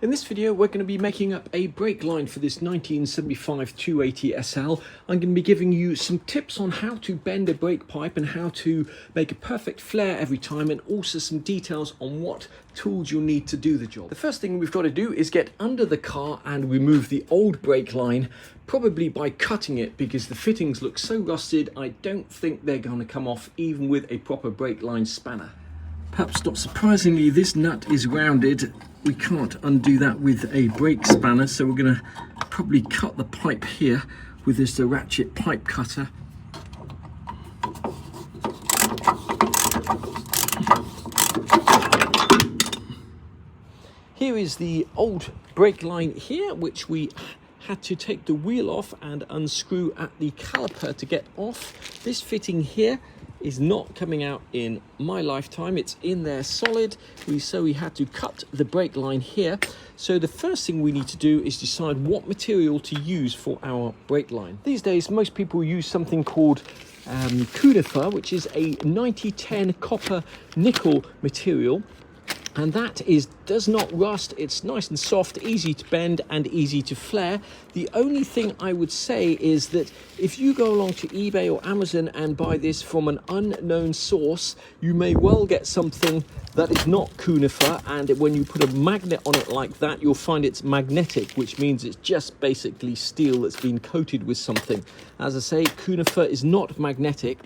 In this video, we're going to be making up a brake line for this 1975 280 SL. I'm going to be giving you some tips on how to bend a brake pipe and how to make a perfect flare every time, and also some details on what tools you'll need to do the job. The first thing we've got to do is get under the car and remove the old brake line, probably by cutting it, because the fittings look so rusted I don't think they're going to come off even with a proper brake line spanner. Perhaps not surprisingly, this nut is rounded. We can't undo that with a brake spanner, so we're going to probably cut the pipe here with this ratchet pipe cutter. Here is the old brake line here, which we had to take the wheel off and unscrew at the caliper to get off. This fitting here is not coming out in my lifetime. It's in there solid. So we had to cut the brake line here. So the first thing we need to do is decide what material to use for our brake line. These days, most people use something called conifer, which is a 9010 copper nickel material. And that does not rust. It's nice and soft, easy to bend and easy to flare. The only thing I would say is that if you go along to eBay or Amazon and buy this from an unknown source, you may well get something that is not conifer, and when you put a magnet on it like that, you'll find it's magnetic, which means it's just basically steel that's been coated with something. As I say, conifer is not magnetic.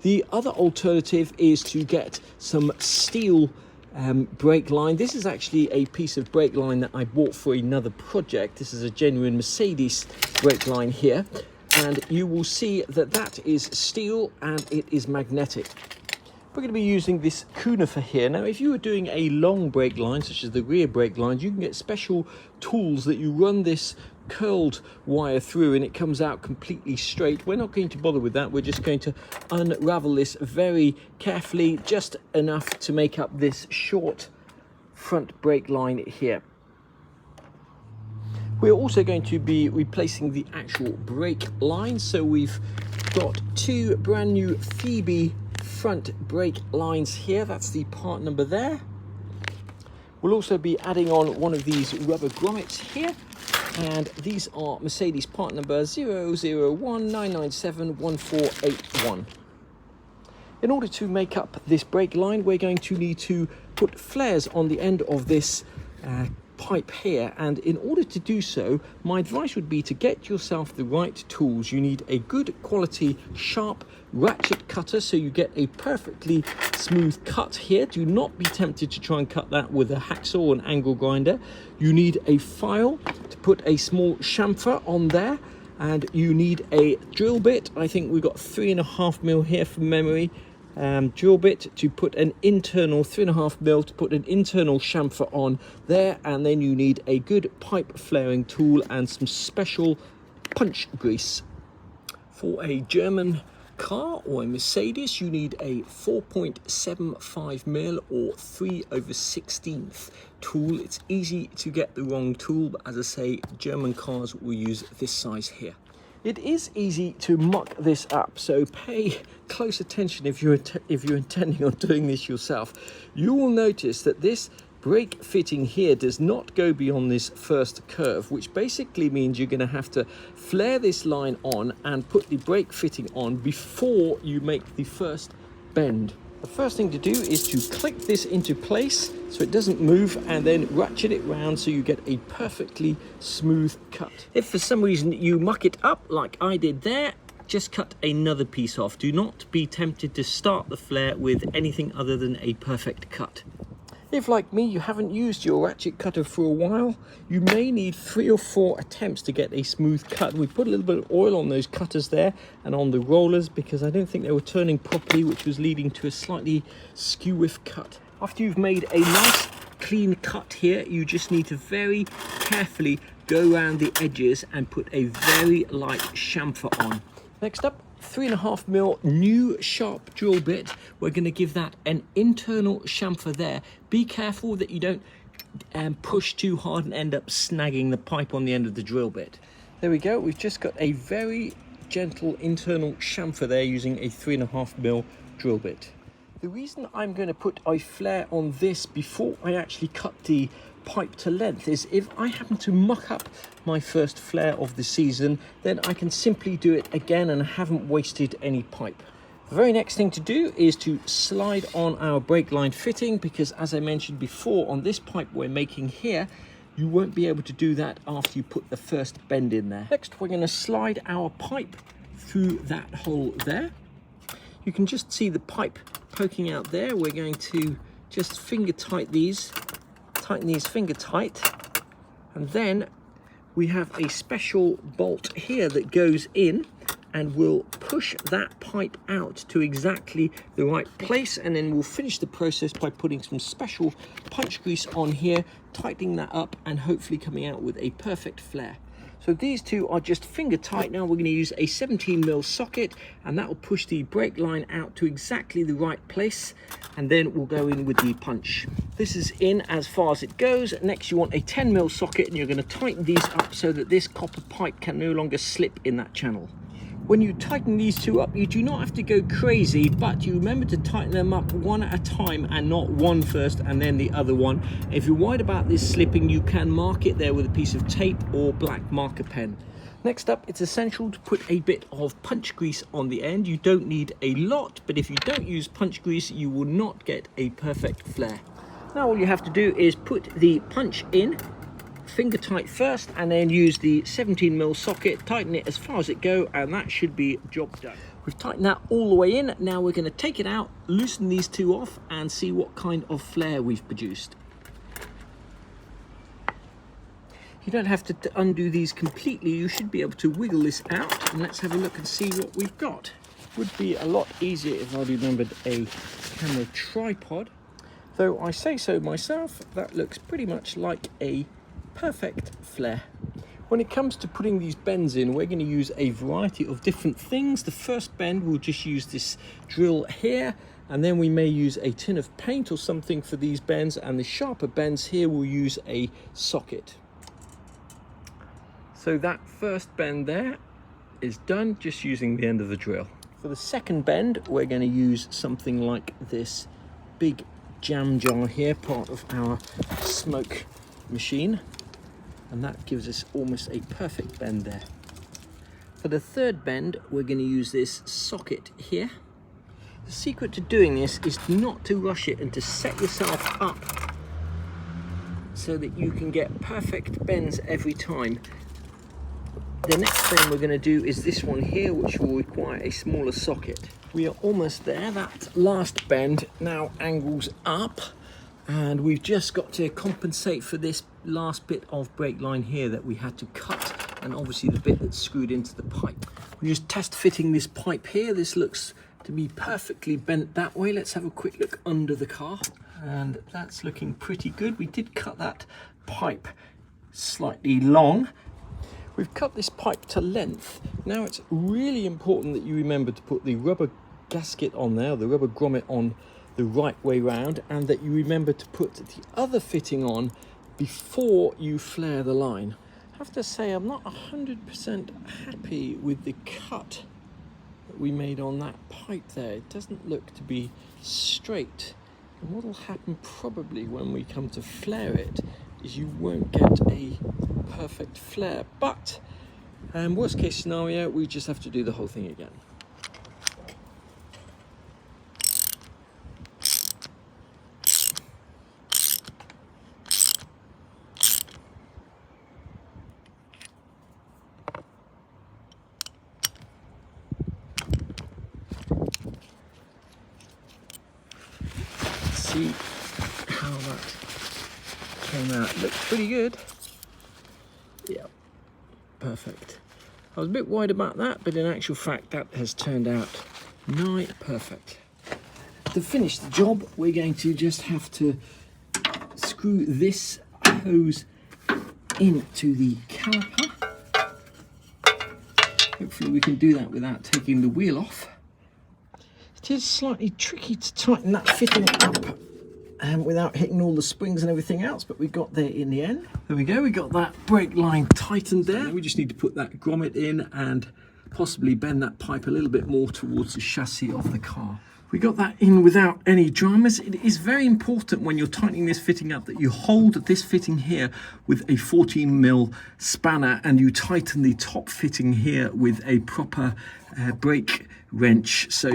The other alternative is to get some steel brake line. This is actually a piece of brake line that I bought for another project. This is a genuine Mercedes brake line here, and you will see that that is steel and it is magnetic. We're going to be using this conifer here. Now, if you were doing a long brake line, such as the rear brake lines, you can get special tools that you run this curled wire through and it comes out completely straight. We're not going to bother with that. We're just going to unravel this very carefully, just enough to make up this short front brake line here. We're also going to be replacing the actual brake line, so we've got two brand new Phoebe front brake lines here. That's the part number there. We'll also be adding on one of these rubber grommets here, and these are Mercedes part number 00199714181. In order to make up this brake line, we're going to need to put flares on the end of this pipe here, and in order to do so, my advice would be to get yourself the right tools. You need a good quality sharp ratchet cutter so you get a perfectly smooth cut here. Do not be tempted to try and cut that with a hacksaw or an angle grinder. You need a file to put a small chamfer on there, and you need a drill bit. I think we've got 3.5mm here from memory. Drill bit to put an internal 3.5mm to put an internal chamfer on there, and then you need a good pipe flaring tool and some special punch grease. For a German car or a Mercedes, you need a 4.75mm or 3/16 tool. It's easy to get the wrong tool, but as I say, German cars will use this size here. It is easy to muck this up, so pay close attention if you're intending on doing this yourself. You will notice that this brake fitting here does not go beyond this first curve, which basically means you're going to have to flare this line on and put the brake fitting on before you make the first bend. The first thing to do is to click this into place so it doesn't move, and then ratchet it round so you get a perfectly smooth cut. If for some reason you muck it up like I did there, just cut another piece off. Do not be tempted to start the flare with anything other than a perfect cut. If, like me, you haven't used your ratchet cutter for a while, you may need 3 or 4 attempts to get a smooth cut. We put a little bit of oil on those cutters there and on the rollers because I don't think they were turning properly, which was leading to a slightly skew-whiff cut. After you've made a nice clean cut here, you just need to very carefully go around the edges and put a very light chamfer on. Next up, 3.5mm new sharp drill bit. We're going to give that an internal chamfer there. Be careful that you don't push too hard and end up snagging the pipe on the end of the drill bit. There we go. We've just got a very gentle internal chamfer there using a 3.5mm drill bit. The reason I'm going to put a flare on this before I actually cut the pipe to length is if I happen to muck up my first flare of the season, then I can simply do it again and I haven't wasted any pipe. The very next thing to do is to slide on our brake line fitting, because as I mentioned before, on this pipe we're making here, you won't be able to do that after you put the first bend in there. Next, we're going to slide our pipe through that hole there. You can just see the pipe poking out there. We're going to just finger tighten these finger tight, and then we have a special bolt here that goes in and we'll push that pipe out to exactly the right place, and then we'll finish the process by putting some special punch grease on here, tightening that up and hopefully coming out with a perfect flare. So these two are just finger tight. Now we're going to use a 17mm socket, and that will push the brake line out to exactly the right place, and then we'll go in with the punch. This is in as far as it goes. Next you want a 10mm socket, and you're going to tighten these up so that this copper pipe can no longer slip in that channel. When you tighten these two up, you do not have to go crazy, but you remember to tighten them up one at a time and not one first and then the other one. If you're worried about this slipping, you can mark it there with a piece of tape or black marker pen. Next up, it's essential to put a bit of punch grease on the end. You don't need a lot, but if you don't use punch grease, you will not get a perfect flare. Now all you have to do is put the punch in, finger tight first, and then use the 17mm socket, tighten it as far as it goes, and that should be job done. We've tightened that all the way in. Now we're going to take it out, loosen these two off, and see what kind of flare we've produced. You don't have to undo these completely. You should be able to wiggle this out, and let's have a look and see what we've got. Would be a lot easier if I remembered a camera tripod, though I say so myself, that looks pretty much like a perfect flare. When it comes to putting these bends in, we're going to use a variety of different things. The first bend, we'll just use this drill here, and then we may use a tin of paint or something for these bends, and the sharper bends here we'll use a socket. So that first bend there is done just using the end of the drill. For the second bend, we're going to use something like this big jam jar here, part of our smoke machine, and that gives us almost a perfect bend there. For the third bend, we're going to use this socket here. The secret to doing this is not to rush it and to set yourself up so that you can get perfect bends every time. The next thing we're going to do is this one here, which will require a smaller socket. We are almost there. That last bend now angles up, and we've just got to compensate for this last bit of brake line here that we had to cut, and obviously the bit that's screwed into the pipe. We're just test fitting this pipe here. This looks to be perfectly bent that way. Let's have a quick look under the car, and that's looking pretty good. We did cut that pipe slightly long. We've cut this pipe to length. Now it's really important that you remember to put the rubber gasket on there, the rubber grommet on the right way round, and that you remember to put the other fitting on before you flare the line. I have to say I'm not 100% happy with the cut that we made on that pipe there. It doesn't look to be straight, and what will happen probably when we come to flare it is you won't get a perfect flare, but worst case scenario, we just have to do the whole thing again. See how that came out. Looks pretty good. Yeah, perfect. I was a bit worried about that, but in actual fact that has turned out nigh perfect. To finish the job, we're going to just have to screw this hose into the caliper. Hopefully we can do that without taking the wheel off. It is slightly tricky to tighten that fitting up without hitting all the springs and everything else, but we got there in the end. There we go, we got that brake line tightened there. We just need to put that grommet in and possibly bend that pipe a little bit more towards the chassis of the car. We got that in without any dramas. It is very important when you're tightening this fitting up that you hold this fitting here with a 14mm spanner and you tighten the top fitting here with a proper brake wrench. So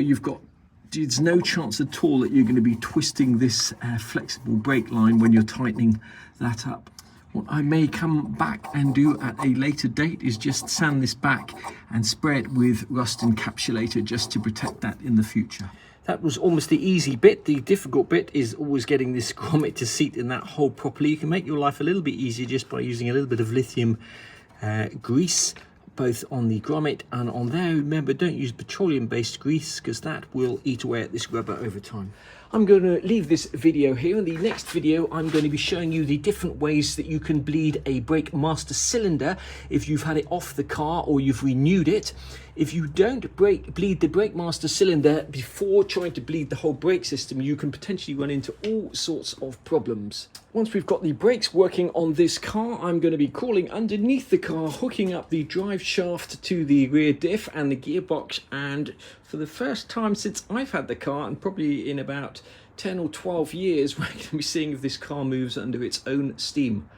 there's no chance at all that you're going to be twisting this flexible brake line when you're tightening that up. What I may come back and do at a later date is just sand this back and spray it with rust encapsulator just to protect that in the future. That was almost the easy bit. The difficult bit is always getting this grommet to seat in that hole properly. You can make your life a little bit easier just by using a little bit of lithium grease, both on the grommet and on there. Remember, don't use petroleum-based grease because that will eat away at this rubber over time. I'm going to leave this video here. In the next video, I'm going to be showing you the different ways that you can bleed a brake master cylinder if you've had it off the car or you've renewed it. If you don't bleed the brake master cylinder before trying to bleed the whole brake system, you can potentially run into all sorts of problems. Once we've got the brakes working on this car, I'm going to be crawling underneath the car, hooking up the drive shaft to the rear diff and the gearbox, and for the first time since I've had the car, and probably in about 10 or 12 years, we're going to be seeing if this car moves under its own steam.